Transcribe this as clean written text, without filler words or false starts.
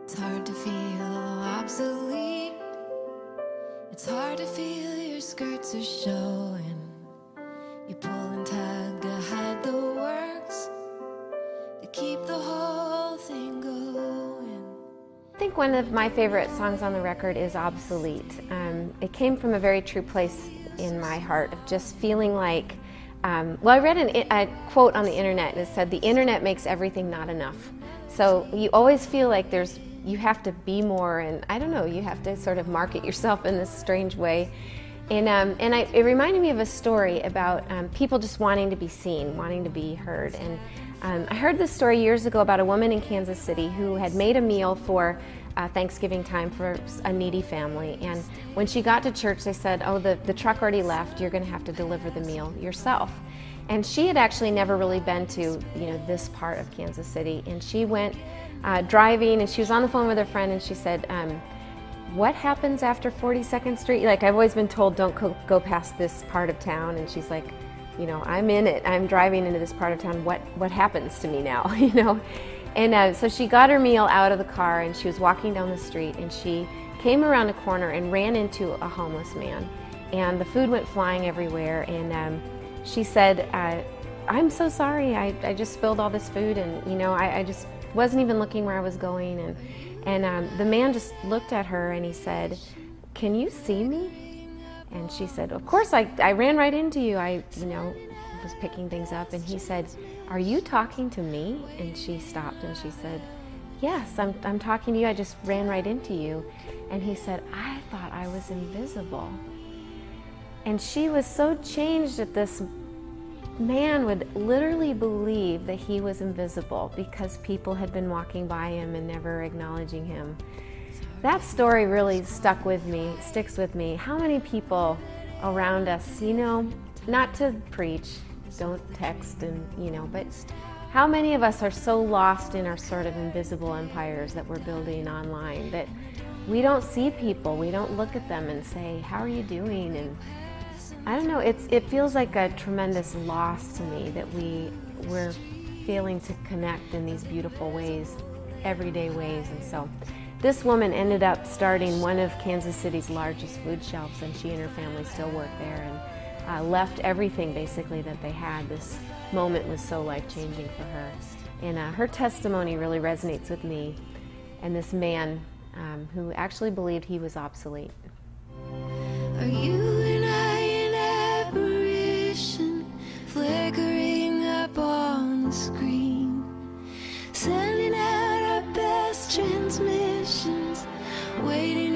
It's hard to feel obsolete. It's hard to feel your skirts are showing. You pull and tug to hide the works, to keep the whole thing going. I think one of my favorite songs on the record is Obsolete. It came from a very true place in my heart of just feeling like, well, I read a quote on the internet and it said, the internet makes everything not enough. So you always feel like you have to be more, and I don't know, you have to sort of market yourself in this strange way. And it reminded me of a story about people just wanting to be seen, wanting to be heard. And I heard this story years ago about a woman in Kansas City who had made a meal for Thanksgiving time for a needy family. And when she got to church, they said, oh, the truck already left, you're going to have to deliver the meal yourself. And she had actually never really been to this part of Kansas City. And she went driving, and she was on the phone with her friend, and she said, what happens after 42nd Street? Like, I've always been told don't go past this part of town. And she's like, I'm in it. I'm driving into this part of town. What happens to me now? And so she got her meal out of the car, and she was walking down the street, and she came around a corner and ran into a homeless man. And the food went flying everywhere. And she said, I'm so sorry. I just spilled all this food, and I just wasn't even looking where I was going. And the man just looked at her and he said, can you see me? And she said, of course, I ran right into you. I was picking things up. And he said, are you talking to me? And she stopped and she said, yes, I'm talking to you. I just ran right into you. And he said, I thought I was invisible. And she was so changed that this man would literally believe that he was invisible because people had been walking by him and never acknowledging him. That story really sticks with me. How many people around us, not to preach, don't text, but how many of us are so lost in our sort of invisible empires that we're building online that we don't see people, we don't look at them and say, how are you doing? And I don't know, it feels like a tremendous loss to me that we're failing to connect in these beautiful ways, everyday ways. And so this woman ended up starting one of Kansas City's largest food shelves, and she and her family still work there, and left everything basically that they had. This moment was so life-changing for her. And her testimony really resonates with me and this man who actually believed he was obsolete. Are you flickering up on the screen, sending out our best transmissions, waiting